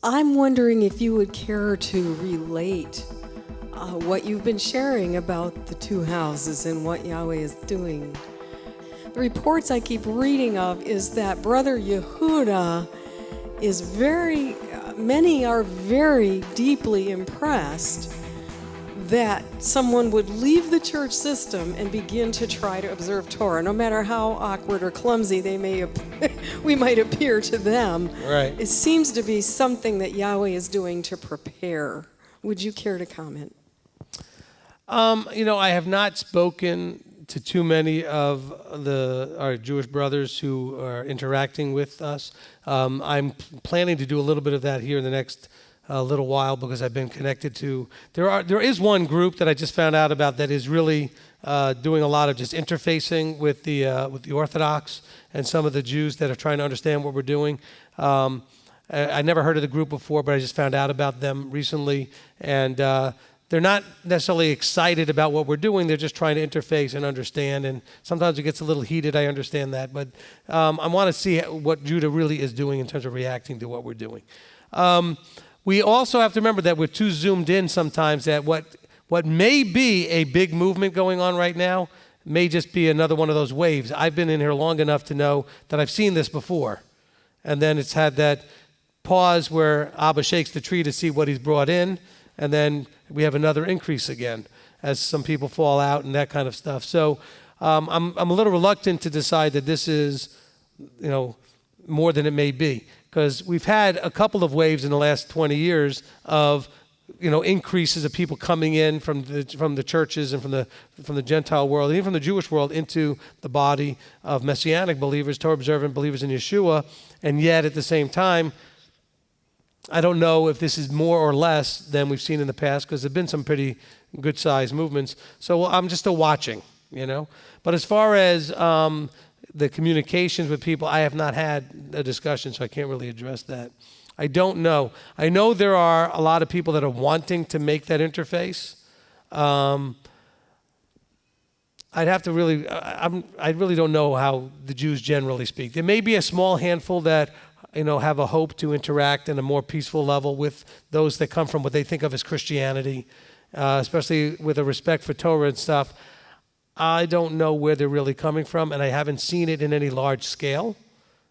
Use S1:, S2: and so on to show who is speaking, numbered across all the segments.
S1: I'm wondering if you would care to relate what you've been sharing about the two houses and what Yahweh is doing. The reports I keep reading of is that Brother Yehuda is many are very deeply impressed that someone would leave the church system and begin to try to observe Torah, no matter how awkward or clumsy we might appear to them.
S2: Right.
S1: It seems to be something that Yahweh is doing to prepare. Would you care to comment?
S2: I have not spoken to too many of our Jewish brothers who are interacting with us. I'm planning to do a little bit of that here in the next little while because I've been connected to. There is one group that I just found out about that is really doing a lot of just interfacing with the Orthodox and some of the Jews that are trying to understand what we're doing. I never heard of the group before, but I just found out about them recently, and they're not necessarily excited about what we're doing. They're just trying to interface and understand, and sometimes it gets a little heated. I understand that, but I want to see what Judah really is doing in terms of reacting to what we're doing. We also have to remember that we're too zoomed in sometimes that what may be a big movement going on right now may just be another one of those waves. I've been in here long enough to know that I've seen this before, and then it's had that pause where Abba shakes the tree to see what he's brought in, and then we have another increase again as some people fall out and that kind of stuff. So I'm a little reluctant to decide that this is, more than it may be, because we've had a couple of waves in the last 20 years of, increases of people coming in from the churches and from the Gentile world, even from the Jewish world, into the body of Messianic believers, Torah observant believers in Yeshua, and yet at the same time, I don't know if this is more or less than we've seen in the past, because there have been some pretty good-sized movements. So I'm just still watching, But as far as the communications with people, I have not had a discussion, so I can't really address that. I don't know. I know there are a lot of people that are wanting to make that interface. I really don't know how the Jews generally speak. There may be a small handful that have a hope to interact in a more peaceful level with those that come from what they think of as Christianity, especially with a respect for Torah and stuff. I don't know where they're really coming from, and I haven't seen it in any large scale.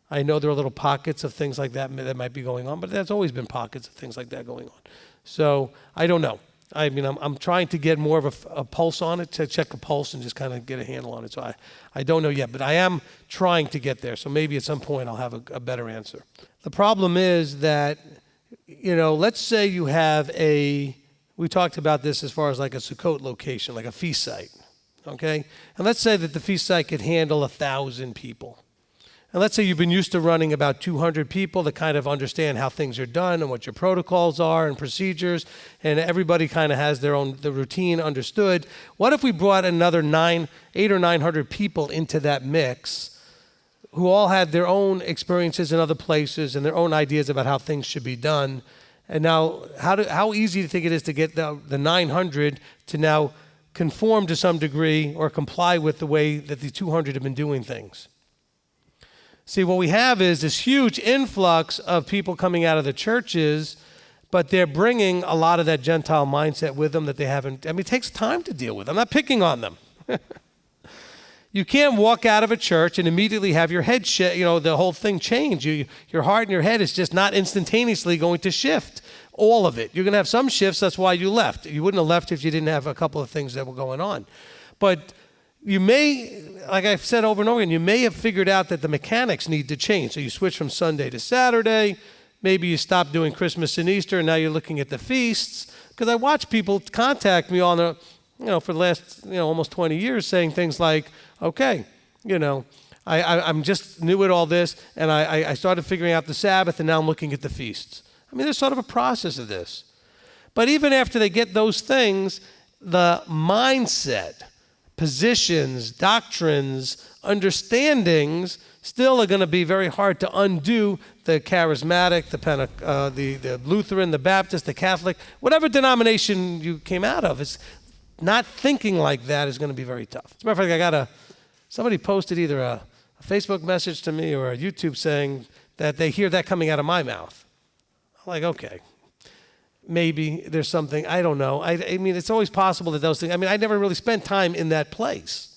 S2: I know there are little pockets of things like that might be going on, but there's always been pockets of things like that going on. So I don't know. I mean, I'm trying to get more of a pulse on it, to check a pulse and just kind of get a handle on it. So I don't know yet, but I am trying to get there. So maybe at some point I'll have a better answer. The problem is that, let's say you have we talked about this as far as like a Sukkot location, like a feast site, okay? And let's say that the feast site could handle 1,000 people. And let's say you've been used to running about 200 people that kind of understand how things are done and what your protocols are and procedures, and everybody kind of has the routine understood. What if we brought another 800 or 900 people into that mix who all had their own experiences in other places and their own ideas about how things should be done? And now, how easy do you think it is to get the 900 to now conform to some degree or comply with the way that the 200 have been doing things? See, what we have is this huge influx of people coming out of the churches, but they're bringing a lot of that Gentile mindset with them that they haven't. I mean, it takes time to deal with. I'm not picking on them. You can't walk out of a church and immediately have your head the whole thing change. Your heart and your head is just not instantaneously going to shift, all of it. You're going to have some shifts. That's why you left. You wouldn't have left if you didn't have a couple of things that were going on. But you may, like I've said over and over again, you may have figured out that the mechanics need to change. So you switch from Sunday to Saturday. Maybe you stop doing Christmas and Easter, and now you're looking at the feasts. Because I watch people contact me for the last, almost 20 years saying things like, okay, I'm just new at all this, and I started figuring out the Sabbath, and now I'm looking at the feasts. I mean, there's sort of a process of this. But even after they get those things, the mindset, positions, doctrines, understandings still are going to be very hard to undo. The charismatic, the Lutheran, the Baptist, the Catholic, whatever denomination you came out of, is not thinking like that is going to be very tough. As a matter of fact, somebody posted either a Facebook message to me or a YouTube saying that they hear that coming out of my mouth. Like, okay, maybe there's something, I don't know. I mean, it's always possible that those things, I mean, I never really spent time in that place.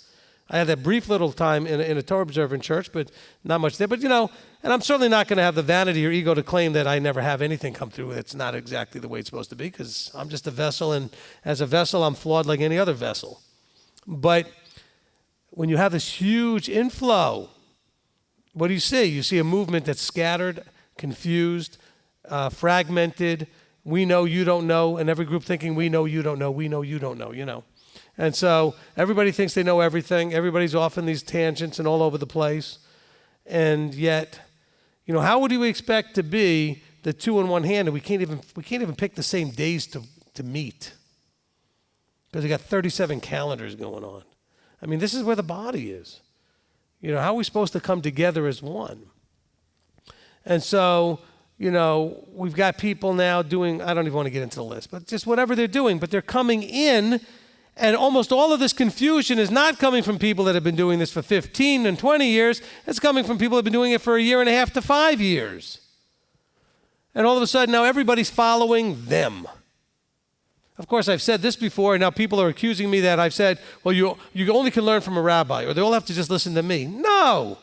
S2: I had that brief little time in a Torah observant church, but not much there. But, and I'm certainly not going to have the vanity or ego to claim that I never have anything come through. It's not exactly the way it's supposed to be, because I'm just a vessel, and as a vessel, I'm flawed like any other vessel. But when you have this huge inflow, what do you see? You see a movement that's scattered, confused, fragmented. We know, you don't know, and every group thinking we know, you don't know, we know, you don't know, And so everybody thinks they know everything. Everybody's off in these tangents and all over the place. And yet, how would you expect to be the two in one hand, and we can't even pick the same days to meet? Because we got 37 calendars going on. I mean, this is where the body is. How are we supposed to come together as one? And so, we've got people now doing, I don't even want to get into the list, but just whatever they're doing, but they're coming in, and almost all of this confusion is not coming from people that have been doing this for 15 and 20 years. It's coming from people that have been doing it for 1.5 to 5 years. And all of a sudden now everybody's following them. Of course, I've said this before, and now people are accusing me that I've said, well, you only can learn from a rabbi, or they all have to just listen to me. No.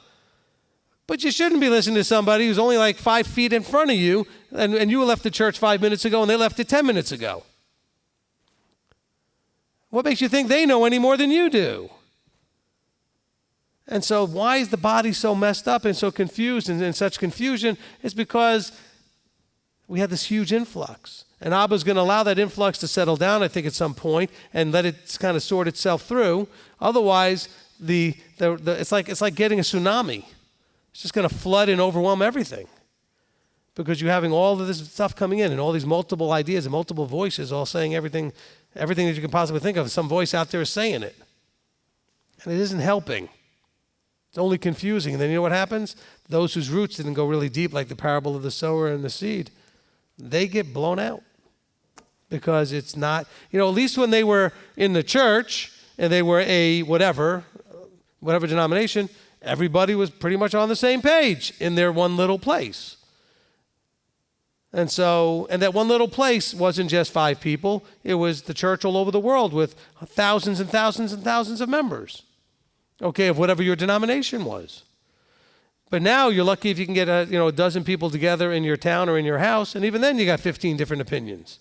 S2: But you shouldn't be listening to somebody who's only like 5 feet in front of you, and you left the church 5 minutes ago, and they left it 10 minutes ago. What makes you think they know any more than you do? And so why is the body so messed up and so confused and in such confusion? It's because we had this huge influx. And Abba's going to allow that influx to settle down, I think, at some point, and let it kind of sort itself through. Otherwise, it's like getting a tsunami. It's just going to flood and overwhelm everything. Because you're having all of this stuff coming in, and all these multiple ideas and multiple voices all saying everything that you can possibly think of. Some voice out there is saying it. And it isn't helping. It's only confusing. And then you know what happens? Those whose roots didn't go really deep, like the parable of the sower and the seed, they get blown out. Because it's not, at least when they were in the church and they were a whatever denomination, everybody was pretty much on the same page in their one little place. And that one little place wasn't just 5 people. It was the church all over the world with thousands and thousands and thousands of members. Okay, of whatever your denomination was. But now you're lucky if you can get a dozen people together in your town or in your house, and even then you got 15 different opinions.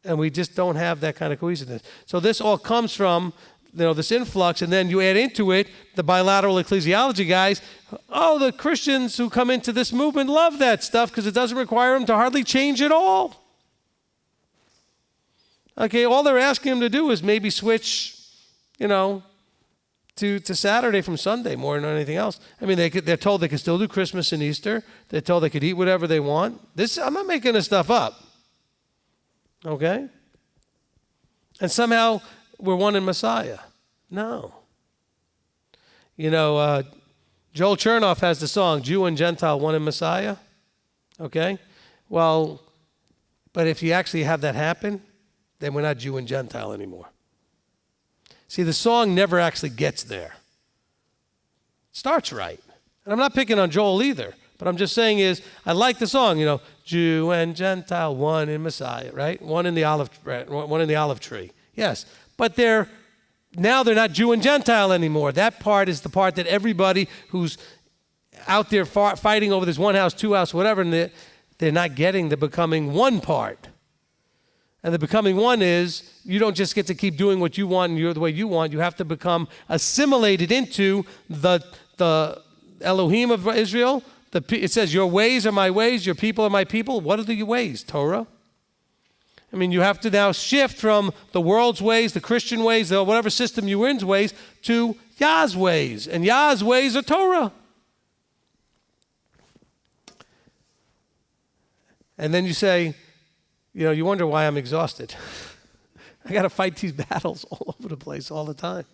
S2: And we just don't have that kind of cohesiveness. So this all comes from this influx, and then you add into it the bilateral ecclesiology guys. Oh, the Christians who come into this movement love that stuff because it doesn't require them to hardly change at all. Okay, all they're asking them to do is maybe switch, to Saturday from Sunday more than anything else. I mean, they're told they can still do Christmas and Easter. They're told they could eat whatever they want. I'm not making this stuff up. Okay? And somehow we're one in Messiah. No. Joel Chernoff has the song, Jew and Gentile, one in Messiah. Okay? Well, but if you actually have that happen, then we're not Jew and Gentile anymore. See, the song never actually gets there. It starts right. And I'm not picking on Joel either, but I'm just saying I like the song, Jew and Gentile, one in Messiah, right? One in the olive tree. Yes, but they're not Jew and Gentile anymore. That part is the part that everybody who's out there fighting over this one house, two house, whatever, and they're not getting the becoming one part. And the becoming one is you don't just get to keep doing what you want and the way you want. You have to become assimilated into the Elohim of Israel. It says, your ways are my ways, your people are my people. What are the ways? Torah. I mean, you have to now shift from the world's ways, the Christian ways, whatever system you were in's ways, to Yah's ways. And Yah's ways are Torah. And then you say, you wonder why I'm exhausted. I got to fight these battles all over the place all the time.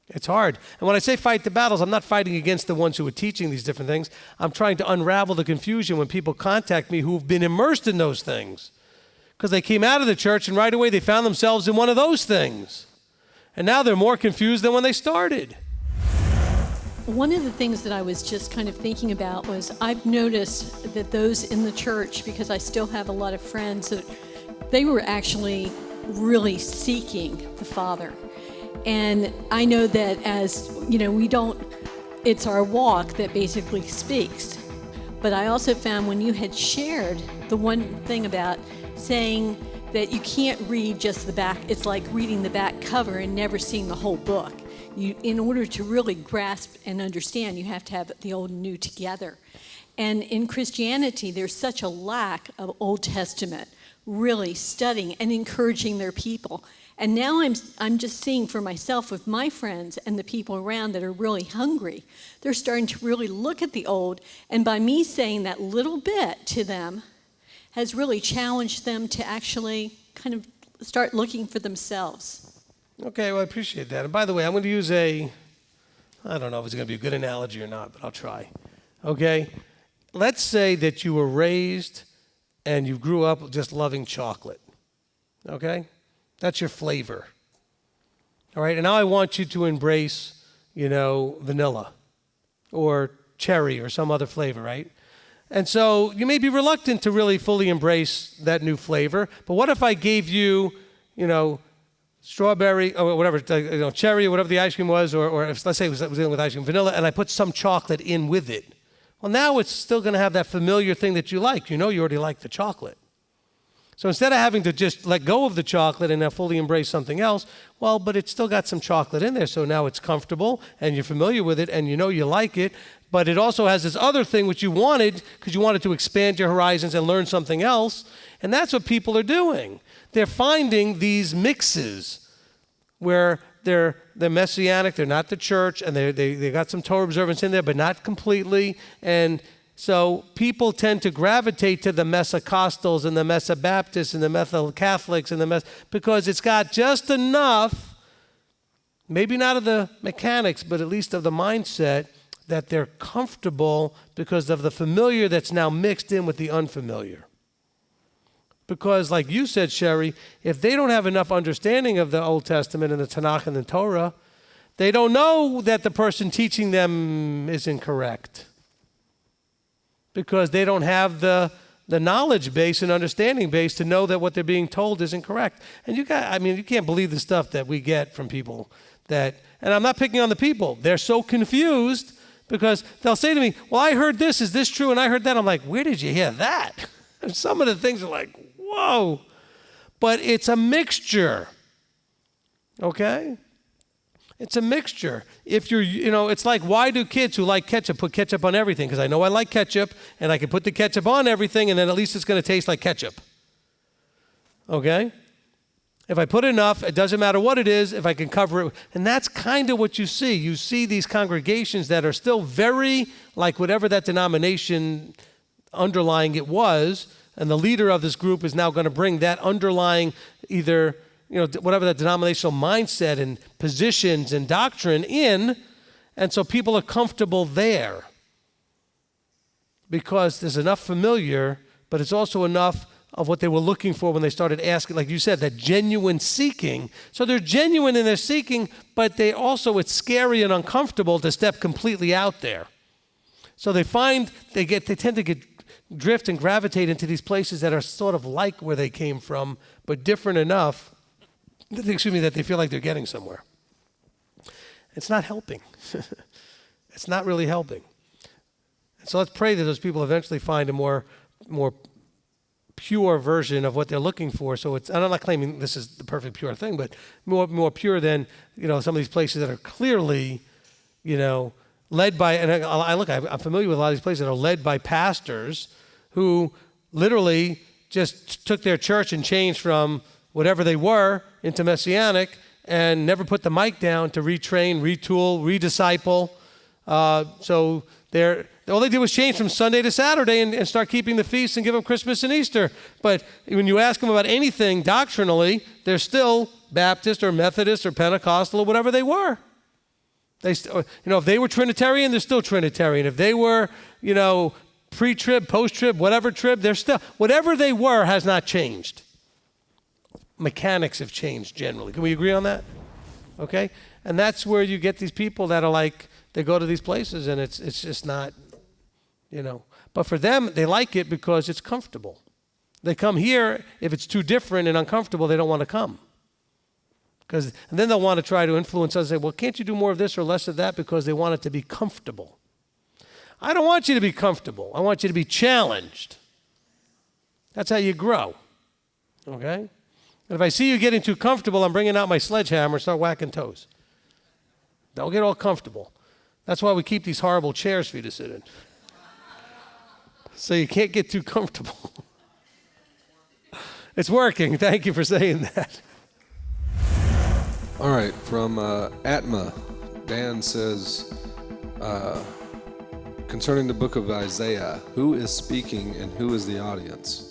S2: It's hard. And when I say fight the battles, I'm not fighting against the ones who are teaching these different things. I'm trying to unravel the confusion when people contact me who've been immersed in those things. Because they came out of the church and right away they found themselves in one of those things. And now they're more confused than when they started.
S3: One of the things that I was just kind of thinking about was I've noticed that those in the church, because I still have a lot of friends, that they were actually really seeking the Father. And I know that as, it's our walk that basically speaks. But I also found when you had shared the one thing about saying that you can't read just the back, it's like reading the back cover and never seeing the whole book. In order to really grasp and understand, you have to have the old and new together. And in Christianity, there's such a lack of Old Testament really studying and encouraging their people. And now I'm just seeing for myself with my friends and the people around that are really hungry. They're starting to really look at the old, and by me saying that little bit to them has really challenged them to actually kind of start looking for themselves.
S2: Okay, well, I appreciate that. And by the way, I'm going to use I don't know if it's going to be a good analogy or not, but I'll try. Okay? Let's say that you were raised and you grew up just loving chocolate. Okay? That's your flavor. All right? And now I want you to embrace, vanilla or cherry or some other flavor, right? And so you may be reluctant to really fully embrace that new flavor, but what if I gave you, strawberry or whatever, cherry or whatever the ice cream was, or if, let's say it was dealing with ice cream, vanilla, and I put some chocolate in with it. Well, now it's still going to have that familiar thing that you like. You already like the chocolate. So instead of having to just let go of the chocolate and now fully embrace something else, but it's still got some chocolate in there, so now it's comfortable and you're familiar with it and you like it, but it also has this other thing which you wanted because you wanted to expand your horizons and learn something else, and that's what people are doing. They're finding these mixes where they're Messianic, they're not the church, and they got some Torah observance in there, but not completely. And so people tend to gravitate to the Messacostals and the Messabaptists and the Methyl Catholics and because it's got just enough, maybe not of the mechanics, but at least of the mindset that they're comfortable because of the familiar that's now mixed in with the unfamiliar. Because like you said, Sherry, if they don't have enough understanding of the Old Testament and the Tanakh and the Torah, they don't know that the person teaching them is incorrect. Because they don't have the knowledge base and understanding base to know that what they're being told is incorrect. And you can't believe the stuff that we get from people and I'm not picking on the people. They're so confused because they'll say to me, well, I heard this, is this true? And I heard that. I'm like, where did you hear that? And some of the things are like, whoa. But it's a mixture, okay? It's a mixture. If you're, it's like, why do kids who like ketchup put ketchup on everything? Because I know I like ketchup, and I can put the ketchup on everything, and then at least it's going to taste like ketchup, okay? If I put enough, it doesn't matter what it is, if I can cover it. And that's kind of what you see. You see these congregations that are still very like whatever that denomination underlying it was, and the leader of this group is now going to bring that underlying either, whatever that denominational mindset and positions and doctrine in, and so people are comfortable there because there's enough familiar, but it's also enough of what they were looking for when they started asking, like you said, that genuine seeking. So they're genuine in their seeking, but it's scary and uncomfortable to step completely out there. So they tend to drift and gravitate into these places that are sort of like where they came from, but different enough, that they feel like they're getting somewhere. It's not helping. It's not really helping. And so let's pray that those people eventually find a more pure version of what they're looking for. So and I'm not claiming this is the perfect pure thing, but more pure than, some of these places that are clearly, led by, and I'm familiar with a lot of these places that are led by pastors who literally just took their church and changed from whatever they were into Messianic and never put the mic down to retrain, retool, redisciple. So all they did was change from Sunday to Saturday and start keeping the feasts and give them Christmas and Easter. But when you ask them about anything doctrinally, they're still Baptist or Methodist or Pentecostal or whatever they were. If they were Trinitarian, they're still Trinitarian. If they were, pre-trib, post-trib, whatever trib, they're still, whatever they were has not changed. Mechanics have changed generally. Can we agree on that? Okay? And that's where you get these people that are like, they go to these places and it's just not, But for them, they like it because it's comfortable. They come here, if it's too different and uncomfortable, they don't want to come. And then they'll want to try to influence us and say, well, can't you do more of this or less of that, because they want it to be comfortable. I don't want you to be comfortable. I want you to be challenged. That's how you grow, okay? And if I see you getting too comfortable, I'm bringing out my sledgehammer and start whacking toes. Don't get all comfortable. That's why we keep these horrible chairs for you to sit in. So you can't get too comfortable. It's working. Thank you for saying that.
S4: All right, from Atma, Dan says, concerning the book of Isaiah, who is speaking and who is the audience?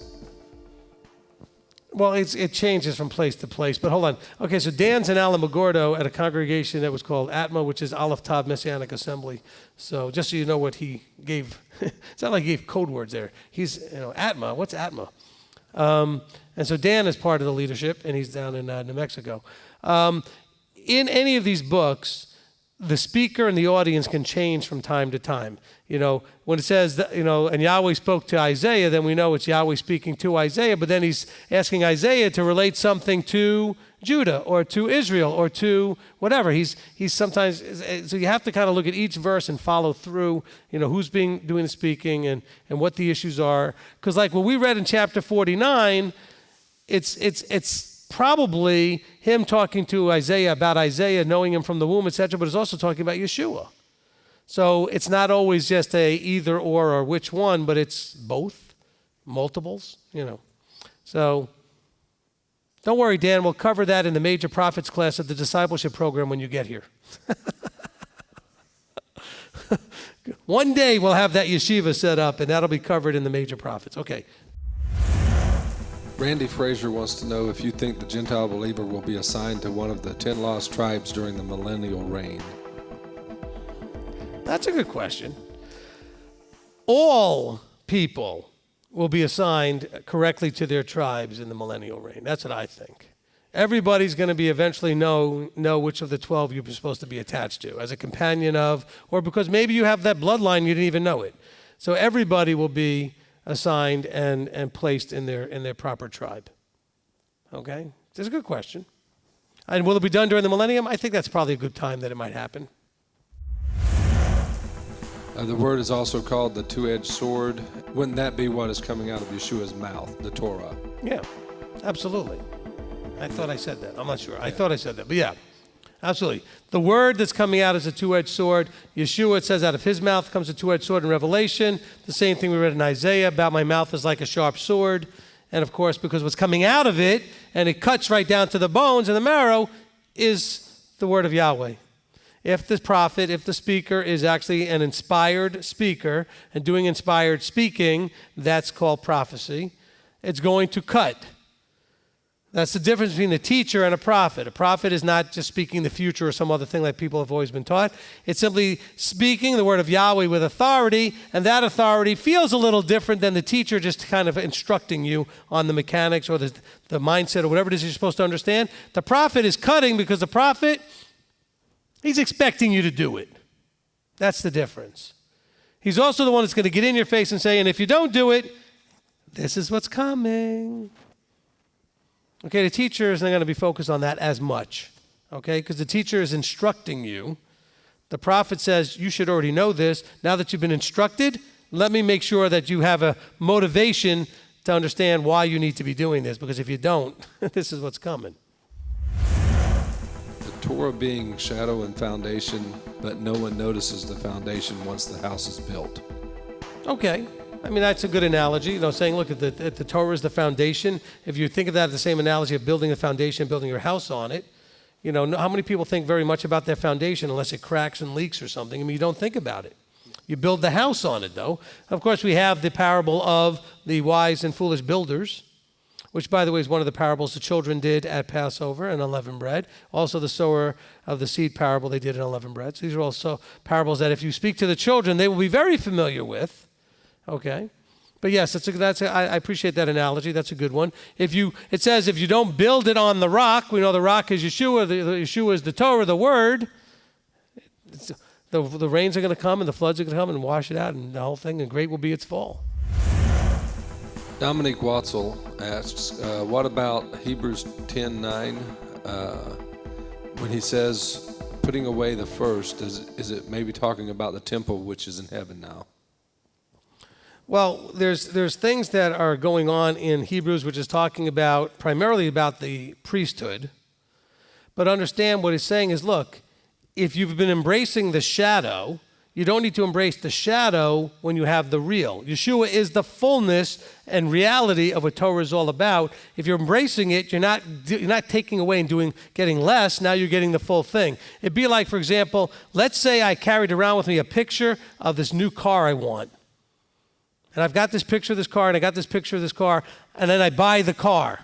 S2: Well, it changes from place to place, but hold on. Okay, so Dan's in Alamogordo at a congregation that was called Atma, which is Aleph Tav Messianic Assembly. So just so you know what he gave, it's not like he gave code words there. He's, Atma, what's Atma? And so Dan is part of the leadership, and he's down in New Mexico. In any of these books, the speaker and the audience can change from time to time. When it says, that, and Yahweh spoke to Isaiah, then we know it's Yahweh speaking to Isaiah, but then he's asking Isaiah to relate something to Judah or to Israel or to whatever. He's sometimes, so you have to kind of look at each verse and follow through, who's doing the speaking and what the issues are. Because like what we read in chapter 49, it's probably him talking to Isaiah about Isaiah, knowing him from the womb, etc., but it's also talking about Yeshua. So it's not always just a either or which one, but it's both, multiples, So don't worry, Dan, we'll cover that in the Major Prophets class of the discipleship program when you get here. One day we'll have that yeshiva set up, and that'll be covered in the Major Prophets. Okay.
S4: Randy Fraser wants to know if you think the Gentile believer will be assigned to one of the 10 lost tribes during the millennial reign.
S2: That's a good question. All people will be assigned correctly to their tribes in the millennial reign. That's what I think. Everybody's going to be eventually know which of the 12 you're supposed to be attached to, as a companion of, or because maybe you have that bloodline, you didn't even know it. So everybody will be assigned and placed in their proper tribe. Okay? That's a good question. And will it be done during the millennium? I think that's probably a good time that it might happen.
S4: The word is also called the two-edged sword. Wouldn't that be what is coming out of Yeshua's mouth, the Torah?
S2: Yeah, absolutely. I thought I said that. I'm not sure. I thought I said that, but yeah, absolutely. The word that's coming out is a two-edged sword. Yeshua, it says, out of his mouth comes a two-edged sword in Revelation. The same thing we read in Isaiah, about my mouth is like a sharp sword. And of course, because what's coming out of it, and it cuts right down to the bones and the marrow, is the word of Yahweh. If the prophet, if the speaker is actually an inspired speaker and doing inspired speaking, that's called prophecy. It's going to cut. That's the difference between a teacher and a prophet. A prophet is not just speaking the future or some other thing like people have always been taught. It's simply speaking the word of Yahweh with authority, and that authority feels a little different than the teacher just kind of instructing you on the mechanics or the mindset or whatever it is you're supposed to understand. The prophet is cutting because the prophet, he's expecting you to do it. That's the difference. He's also the one that's going to get in your face and say, and if you don't do it, this is what's coming. Okay, the teacher isn't going to be focused on that as much, okay, because the teacher is instructing you. The prophet says, you should already know this. Now that you've been instructed, let me make sure that you have a motivation to understand why you need to be doing this, because if you don't, this is what's coming.
S4: The Torah being shadow and foundation, but no one notices the foundation once the house is built.
S2: Okay. I mean, that's a good analogy, saying, look, if the Torah is the foundation, if you think of that as the same analogy of building a foundation, building your house on it, how many people think very much about their foundation unless it cracks and leaks or something? I mean, you don't think about it. You build the house on it, though. Of course, we have the parable of the wise and foolish builders, which, by the way, is one of the parables the children did at Passover and unleavened bread. Also, the sower of the seed parable they did in unleavened bread. So these are also parables that if you speak to the children, they will be very familiar with. Okay, but yes, I appreciate that analogy. That's a good one. It says if you don't build it on the rock, we know the rock is Yeshua. The Yeshua is the Torah, the Word. The rains are going to come and the floods are going to come and wash it out and the whole thing, and great will be its fall.
S4: Dominique Watzel asks, what about Hebrews 10:9? When he says putting away the first, is it maybe talking about the temple which is in heaven now?
S2: Well, there's things that are going on in Hebrews which is talking about primarily about the priesthood. But understand what he's saying is, look, if you've been embracing the shadow, you don't need to embrace the shadow when you have the real. Yeshua is the fullness and reality of what Torah is all about. If you're embracing it, you're not taking away and getting less. Now you're getting the full thing. It'd be like, for example, let's say I carried around with me a picture of this new car I want. And I've got this picture of this car, and I got this picture of this car, and then I buy the car.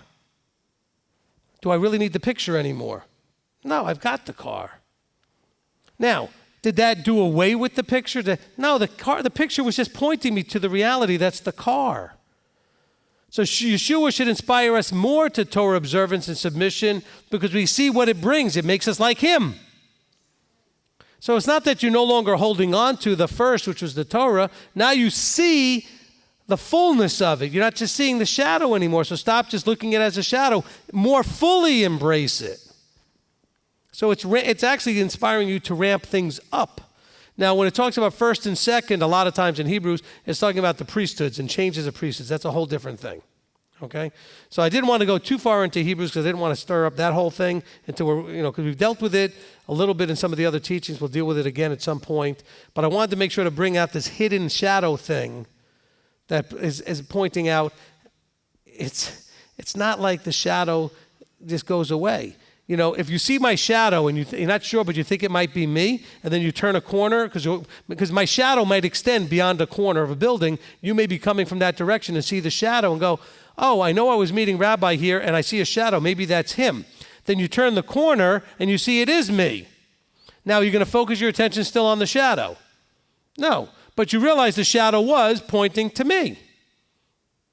S2: Do I really need the picture anymore? No, I've got the car. Now, did that do away with the picture? No, the picture was just pointing me to the reality that's the car. So Yeshua should inspire us more to Torah observance and submission because we see what it brings. It makes us like him. So it's not that you're no longer holding on to the first, which was the Torah. Now you see the fullness of it. You're not just seeing the shadow anymore. So stop just looking at it as a shadow. More fully embrace it. So it's actually inspiring you to ramp things up. Now, when it talks about first and second, a lot of times in Hebrews, it's talking about the priesthoods and changes of priesthoods. That's a whole different thing, okay? So I didn't want to go too far into Hebrews because I didn't want to stir up that whole thing until because we've dealt with it a little bit in some of the other teachings. We'll deal with it again at some point. But I wanted to make sure to bring out this hidden shadow thing that is pointing out it's not like the shadow just goes away. If you see my shadow and you're not sure, but you think it might be me, and then you turn a corner, because my shadow might extend beyond a corner of a building, you may be coming from that direction and see the shadow and go, oh, I know I was meeting Rabbi here, and I see a shadow. Maybe that's him. Then you turn the corner, and you see it is me. Now, you're going to focus your attention still on the shadow? No, but you realize the shadow was pointing to me,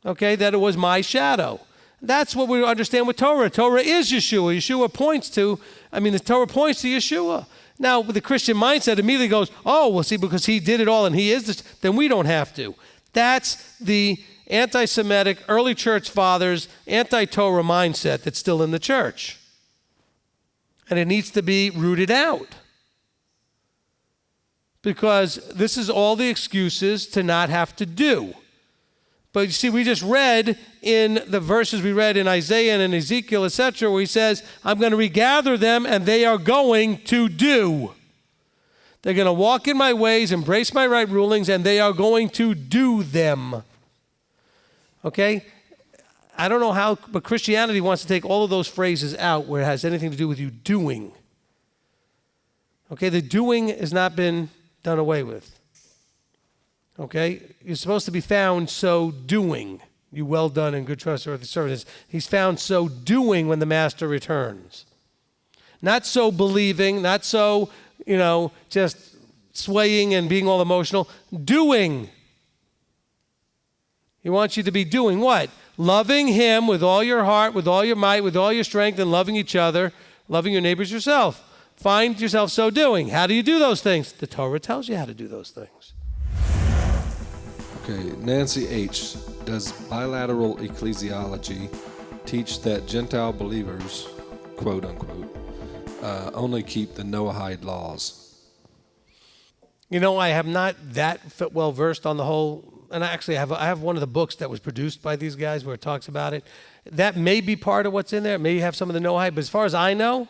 S2: okay, that it was my shadow. That's what we understand with Torah. Torah is Yeshua. The Torah points to Yeshua. Now, the Christian mindset immediately goes, oh, well, see, because he did it all and he is this, then we don't have to. That's the anti-Semitic, early church fathers, anti-Torah mindset that's still in the church. And it needs to be rooted out. Because this is all the excuses to not have to do. But you see, we just read in the verses we read in Isaiah and in Ezekiel, etc., where he says, I'm going to regather them and they are going to do. They're going to walk in my ways, embrace my right rulings, and they are going to do them. Okay? I don't know how, but Christianity wants to take all of those phrases out where it has anything to do with you doing. Okay? The doing has not been done away with. Okay? You're supposed to be found so doing. You well done and good trustworthy servant. He's found so doing when the master returns. Not so believing, not so, just swaying and being all emotional. Doing. He wants you to be doing what? Loving him with all your heart, with all your might, with all your strength, and loving each other, loving your neighbors yourself. Find yourself so doing. How do you do those things? The Torah tells you how to do those things.
S4: Okay, Nancy H. Does bilateral ecclesiology teach that Gentile believers, quote unquote, only keep the Noahide laws?
S2: I have not that well versed on the whole, and I have one of the books that was produced by these guys where it talks about it. That may be part of what's in there. It may have some of the Noahide, but as far as I know,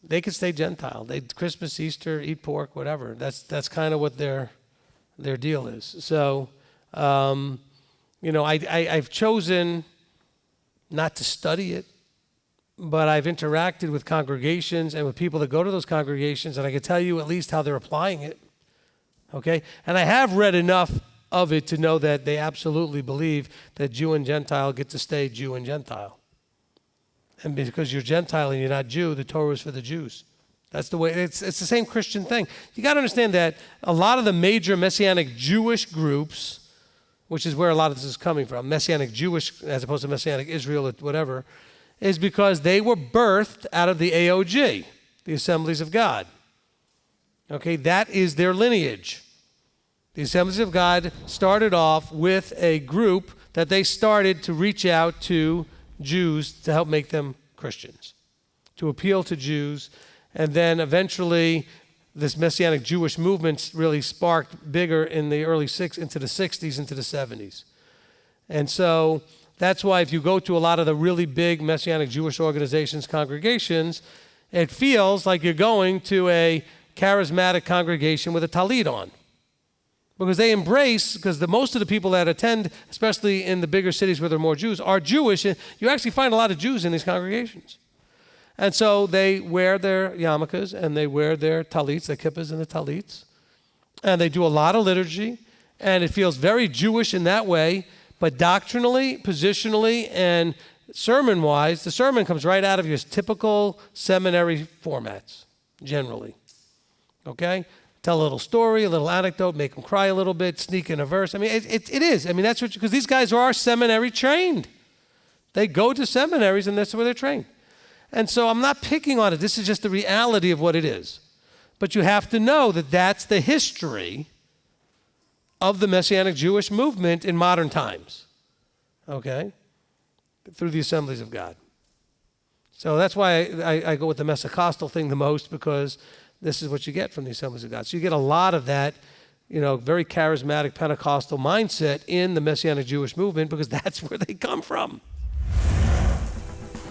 S2: they could stay Gentile. Christmas, Easter, eat pork, whatever. That's kind of what their deal is. So, I've chosen not to study it, but I've interacted with congregations and with people that go to those congregations, and I can tell you at least how they're applying it, okay? And I have read enough of it to know that they absolutely believe that Jew and Gentile get to stay Jew and Gentile. And because you're Gentile and you're not Jew, the Torah is for the Jews. That's the way, it's the same Christian thing. You got to understand that a lot of the major Messianic Jewish groups, which is where a lot of this is coming from, Messianic Jewish as opposed to Messianic Israel or whatever, is because they were birthed out of the AOG, the Assemblies of God. Okay, that is their lineage. The Assemblies of God started off with a group that they started to reach out to Jews to help make them Christians, to appeal to Jews. And then eventually this Messianic Jewish movement really sparked bigger in the into the 60s, into the 70s. And so that's why if you go to a lot of the really big Messianic Jewish organizations, congregations, it feels like you're going to a charismatic congregation with a tallit on. Because they embrace, because most of the people that attend, especially in the bigger cities where there are more Jews, are Jewish. And you actually find a lot of Jews in these congregations. And so they wear their yarmulkes and they wear their tallits, the kippahs and the tallits. And they do a lot of liturgy. And it feels very Jewish in that way. But doctrinally, positionally, and sermon-wise, the sermon comes right out of your typical seminary formats, generally. Okay? Tell a little story, a little anecdote, make them cry a little bit, sneak in a verse. I mean, it is. I mean, that's what, because these guys are seminary trained. They go to seminaries and that's where they're trained. And so I'm not picking on it. This is just the reality of what it is. But you have to know that that's the history of the Messianic Jewish movement in modern times. Okay? Through the Assemblies of God. So that's why I go with the Messicostal thing the most, because this is what you get from the Assemblies of God. So you get a lot of that, very charismatic Pentecostal mindset in the Messianic Jewish movement, because that's where they come from.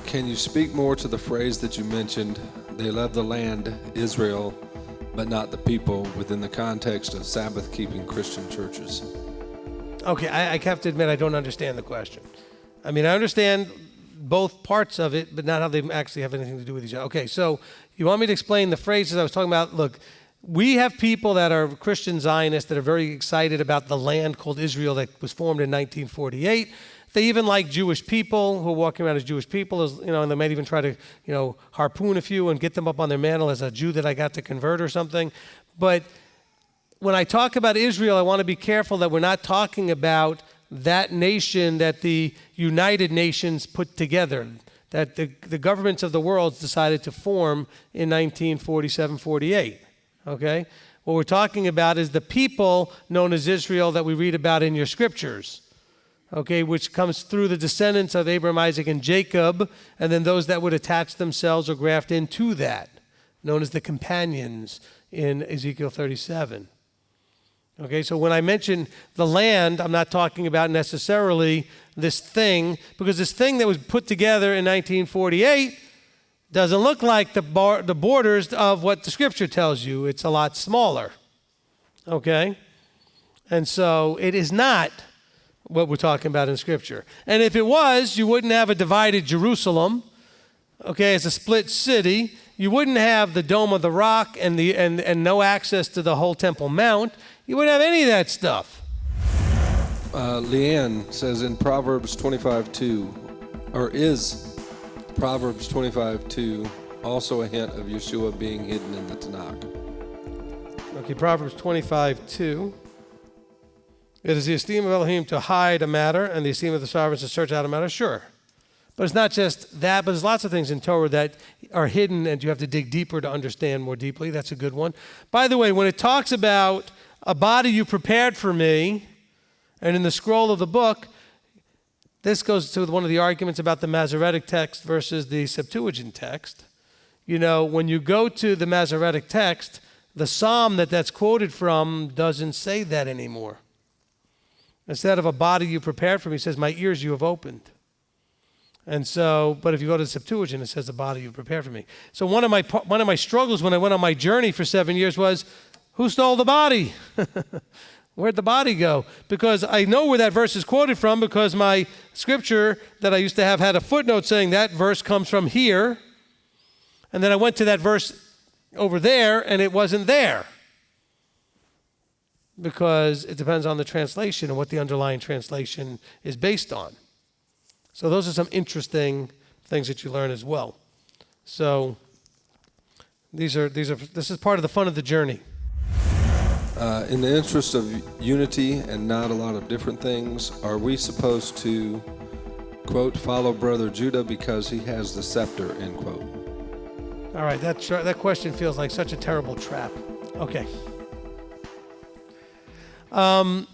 S4: Can you speak more to the phrase that you mentioned, they love the land, Israel, but not the people, within the context of Sabbath-keeping Christian churches?
S2: Okay, I have to admit I don't understand the question. I mean, I understand both parts of it, but not how they actually have anything to do with each other. Okay, so you want me to explain the phrases I was talking about? Look, we have people that are Christian Zionists that are very excited about the land called Israel that was formed in 1948. They even like Jewish people who are walking around as Jewish people, and they might even try to, harpoon a few and get them up on their mantle as a Jew that I got to convert or something. But when I talk about Israel, I want to be careful that we're not talking about that nation that the United Nations put together, that the governments of the world decided to form in 1947-48, okay? What we're talking about is the people known as Israel that we read about in your scriptures, okay, which comes through the descendants of Abraham, Isaac, and Jacob, and then those that would attach themselves or graft into that, known as the companions in Ezekiel 37. Okay, so when I mention the land, I'm not talking about necessarily this thing, because this thing that was put together in 1948 doesn't look like the borders of what the scripture tells you. It's a lot smaller. Okay? And so it is not what we're talking about in scripture. And if it was, you wouldn't have a divided Jerusalem, okay, as a split city. You wouldn't have the Dome of the Rock and no access to the whole Temple Mount. You wouldn't have any of that stuff.
S4: Leanne says in Proverbs 25:2, or is Proverbs 25:2 also a hint of Yeshua being hidden in the Tanakh?
S2: Okay, Proverbs 25:2. It is the esteem of Elohim to hide a matter, and the esteem of the sovereigns to search out a matter, sure. But it's not just that, but there's lots of things in Torah that are hidden and you have to dig deeper to understand more deeply. That's a good one. By the way, when it talks about a body you prepared for me, and in the scroll of the book, this goes to one of the arguments about the Masoretic text versus the Septuagint text. When you go to the Masoretic text, the psalm that's quoted from doesn't say that anymore. Instead of a body you prepared for me, it says, my ears you have opened. And so, but if you go to the Septuagint, it says the body you prepared for me. So one of my struggles when I went on my journey for 7 years was, who stole the body? Where'd the body go? Because I know where that verse is quoted from, because my scripture that I used to have had a footnote saying that verse comes from here. And then I went to that verse over there, and it wasn't there. Because it depends on the translation and what the underlying translation is based on. So those are some interesting things that you learn as well. So this is part of the fun of the journey.
S4: In the interest of unity and not a lot of different things, are we supposed to, quote, follow Brother Judah because he has the scepter, end quote?
S2: All right, that question feels like such a terrible trap. Okay. I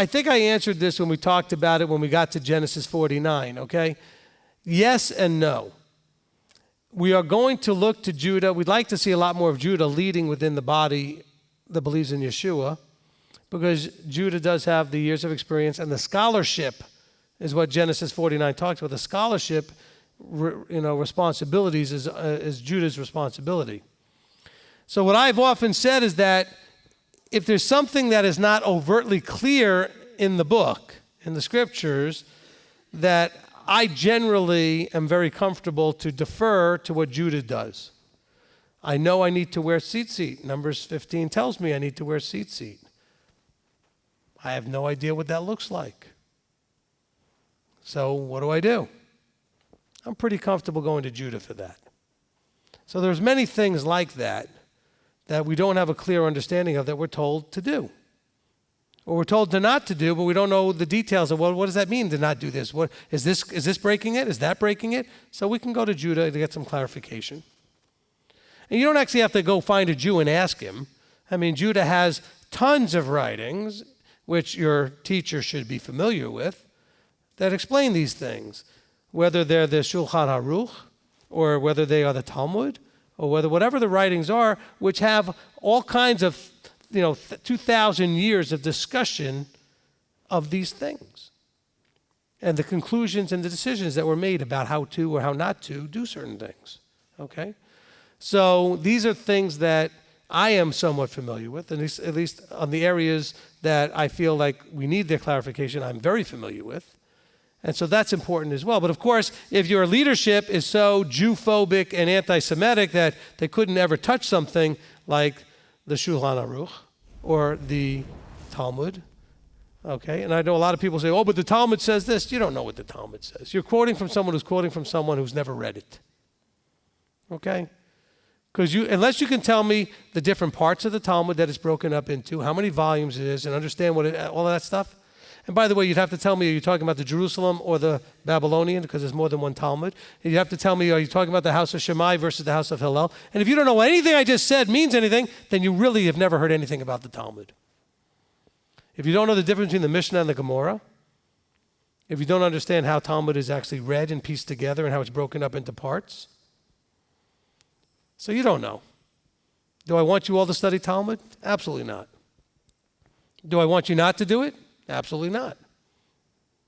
S2: think I answered this when we talked about it when we got to Genesis 49, okay? Yes and no. We are going to look to Judah. We'd like to see a lot more of Judah leading within the body that believes in Yeshua, because Judah does have the years of experience, and the scholarship is what Genesis 49 talks about. The scholarship, responsibilities is Judah's responsibility. So what I've often said is that if there's something that is not overtly clear in the book, in the scriptures, that I generally am very comfortable to defer to what Judah does. I know I need to wear tzitzit. Numbers 15 tells me I need to wear tzitzit. I have no idea what that looks like. So what do? I'm pretty comfortable going to Judah for that. So there's many things like that we don't have a clear understanding of that we're told to do. Or we're told to not to do, but we don't know the details of, well, what does that mean to not do this? What, is this breaking it? Is that breaking it? So we can go to Judah to get some clarification. And you don't actually have to go find a Jew and ask him. I mean, Judah has tons of writings, which your teacher should be familiar with, that explain these things, whether they're the Shulchan Aruch, or whether they are the Talmud, or whatever the writings are, which have all kinds of 2,000 years of discussion of these things and the conclusions and the decisions that were made about how to or how not to do certain things, okay? So these are things that I am somewhat familiar with, at least on the areas that I feel like we need their clarification, I'm very familiar with. And so that's important as well. But of course, if your leadership is so Jew-phobic and anti-Semitic that they couldn't ever touch something like the Shulchan Aruch or the Talmud, okay? And I know a lot of people say, oh, but the Talmud says this. You don't know what the Talmud says. You're quoting from someone who's never read it, okay? Because unless you can tell me the different parts of the Talmud that it's broken up into, how many volumes it is, and understand all of that stuff. And by the way, you'd have to tell me, are you talking about the Jerusalem or the Babylonian? Because there's more than one Talmud. And you'd have to tell me, are you talking about the house of Shammai versus the house of Hillel? And if you don't know anything I just said means anything, then you really have never heard anything about the Talmud. If you don't know the difference between the Mishnah and the Gemara, if you don't understand how Talmud is actually read and pieced together and how it's broken up into parts, so you don't know. Do I want you all to study Talmud? Absolutely not. Do I want you not to do it? Absolutely not.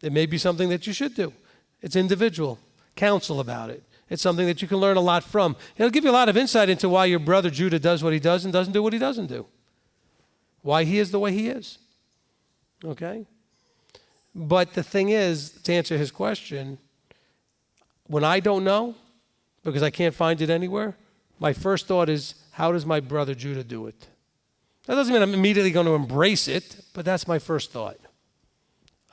S2: It may be something that you should do. It's individual. Counsel about it. It's something that you can learn a lot from. It'll give you a lot of insight into why your brother Judah does what he does and doesn't do what he doesn't do. Why he is the way he is. Okay? But the thing is, to answer his question, when I don't know, because I can't find it anywhere, my first thought is, how does my brother Judah do it? That doesn't mean I'm immediately going to embrace it, but that's my first thought.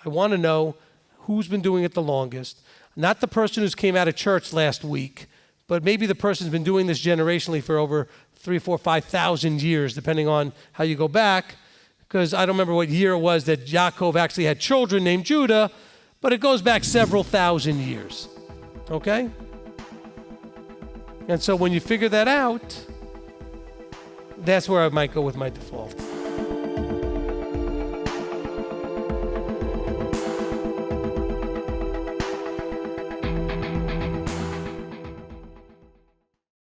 S2: I want to know who's been doing it the longest. Not the person who's came out of church last week, but maybe the person's been doing this generationally for over 3,000, 4,000, 5,000 years, depending on how you go back. Because I don't remember what year it was that Yaakov actually had children named Judah, but it goes back several thousand years. Okay? And so when you figure that out, that's where I might go with my default.